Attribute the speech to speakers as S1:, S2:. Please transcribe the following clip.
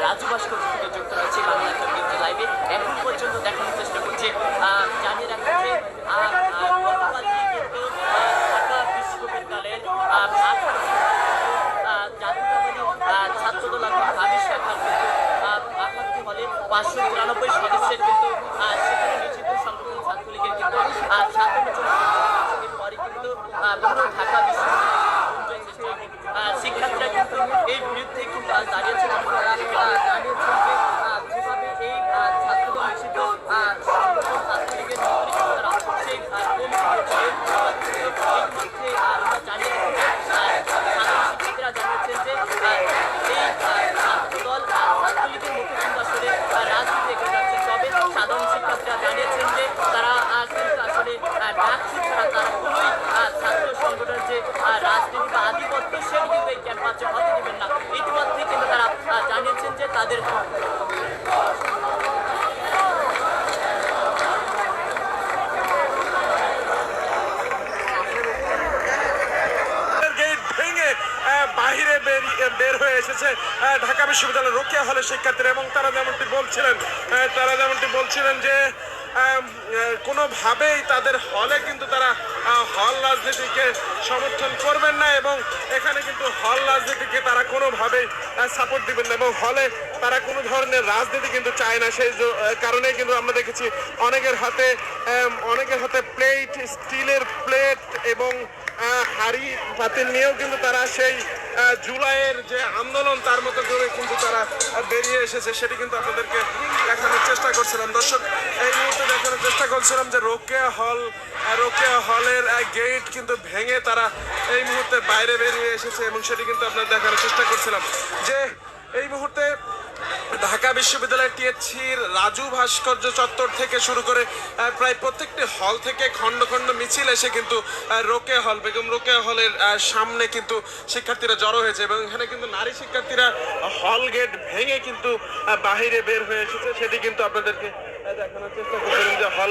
S1: রাজু ভাস্কর্য থেকে যুক্ত রয়েছে বাংলা লাইভে। এখন পর্যন্ত দেখানোর চেষ্টা করছে, জানিয়ে রাখা যে গতকাল কিন্তু ঢাকা বিশ্ববিদ্যালয়ের জাতীয়তাবাদী ছাত্রদল আবিষ্কার আকাঙ্ক্ষী হলে 593 সদস্যের কিন্তু সেখানে নিষিদ্ধ সংগঠন ছাত্রলীগের কিন্তু 57 পরে কিন্তু পুরো ঢাকা বিশ্ববিদ্যালয়ের শিক্ষার্থীরা কিন্তু এই বিরুদ্ধে কিন্তু আজ দাঁড়িয়েছেন। জানিয়েছেন যে যেভাবে এই ছাত্রদল নিষিদ্ধ সংগঠন ছাত্রলীগের তারা সেই মধ্যে আমরা জানিয়ে শিক্ষার্থীরা জানিয়েছেন যে এই ছাত্রদল ছাত্রলীগের মুখে কিন্তু আসলে রাজনীতি এগিয়ে যাচ্ছে। তবে সাধারণ শিক্ষার্থীরা জানিয়েছেন যে তারা কিন্তু আসলে ডাকসু ছাড়া তারা কোনোই ছাত্র সংগঠনের যে রাজনীতি বা আধিপত্য সেটি কিন্তু এই ক্যাম্পাসে হতে দেবেন না। ইতিমধ্যে কিন্তু তারা জানিয়েছেন যে তাদের
S2: বাহিরে বের হয়ে এসেছে ঢাকা বিশ্ববিদ্যালয়ের রোকেয়া হলের শিক্ষার্থীরা, এবং তারা যেমনটি বলছিলেন যে কোনোভাবেই তাদের হলে কিন্তু তারা হল রাজনীতিকে সমর্থন করবেন না, এবং এখানে কিন্তু হল রাজনীতিকে তারা কোনোভাবেই সাপোর্ট দিবেন না, এবং হলে তারা কোনো ধরনের রাজনীতি কিন্তু চায় না। সেই কারণেই কিন্তু আমরা দেখেছি অনেকের হাতে প্লেট, স্টিলের প্লেট এবং হাড়ি পাতিল নিয়েও কিন্তু তারা সেই জুলাইয়ের যে আন্দোলন তার মতো করে কিন্তু তারা বেরিয়ে এসেছে। সেটি কিন্তু আপনাদেরকে দেখানোর চেষ্টা করছিলাম। দর্শক, এই মুহূর্তে দেখানোর চেষ্টা করছিলাম যে রোকেয়া হলের গেট কিন্তু ভেঙে তারা এই মুহূর্তে বাইরে বেরিয়ে এসেছে, এবং সেটি কিন্তু আপনাদের দেখানোর চেষ্টা করছিলাম যে এই মুহূর্তে ঢাকা বিশ্ববিদ্যালয়ের টিএসসির রাজু ভাস্কর্য চত্বর থেকে শুরু করে প্রায় প্রত্যেকটি হল থেকে খণ্ড খণ্ড মিছিল এসে কিন্তু বেগম রোকেয়া হলের সামনে কিন্তু শিক্ষার্থীরা জড়ো হয়েছে, এবং এখানে কিন্তু নারী শিক্ষার্থীরা হল গেট ভেঙে কিন্তু বাহিরে বের হয়ে এসেছে। সেটি কিন্তু আপনাদেরকে দেখানোর চেষ্টা করছিলাম যে হল